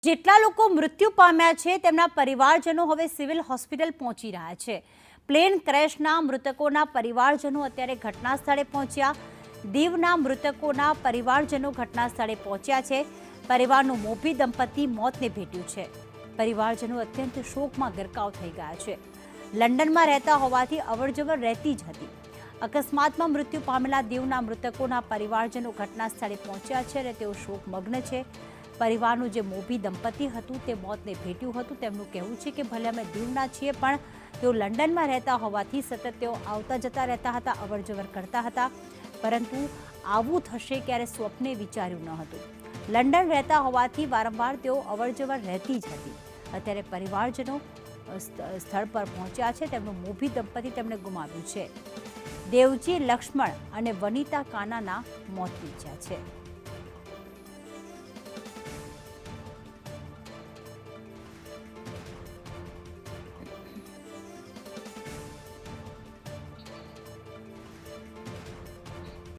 જેટલા લોકો મૃત્યુ પામ્યા છે તેમના પરિવારજનો હવે સિવિલ હોસ્પિટલ પહોંચી રહ્યા છે। પ્લેન ક્રેશના મૃતકોના પરિવારજનો અત્યારે ઘટના સ્થળે પહોંચ્યા। દીવના મૃતકોના પરિવારજનો ઘટના સ્થળે પહોંચ્યા છે। પરિવારનું મોભી દંપતી મોતને ભેટ્યું છે। પરિવારજનો અત્યંત શોકમાં ગરકાવ થઈ ગયા છે। લંડનમાં રહેતા હોવાથી અવરજવર રહેતી જ હતી। અકસ્માતમાં મૃત્યુ પામેલા દીવના મૃતકોના પરિવારજનો ઘટના સ્થળે પહોંચ્યા છે અને તેઓ શોકમગ્ન છે। પરિવારનું જે મોભી દંપતી હતું તે મોતને ભેટ્યું હતું। તેમનું કહેવું છે કે ભલે અમે દીવના છીએ પણ તેઓ લંડનમાં રહેતા હોવાથી સતત તેઓ આવતા જતા રહેતા હતા, અવરજવર કરતા હતા, પરંતુ આવું થશે ક્યારે સ્વપ્ને વિચાર્યું ન હતું। લંડન રહેતા હોવાથી વારંવાર તેઓ અવરજવર રહેતી જ હતી। અત્યારે પરિવારજનો સ્થળ પર પહોંચ્યા છે। તેમનું મોભી દંપતી તેમણે ગુમાવ્યું છે। દેવજી લક્ષ્મણ અને વનિતા કાનાના મોત નીપજ્યા છે।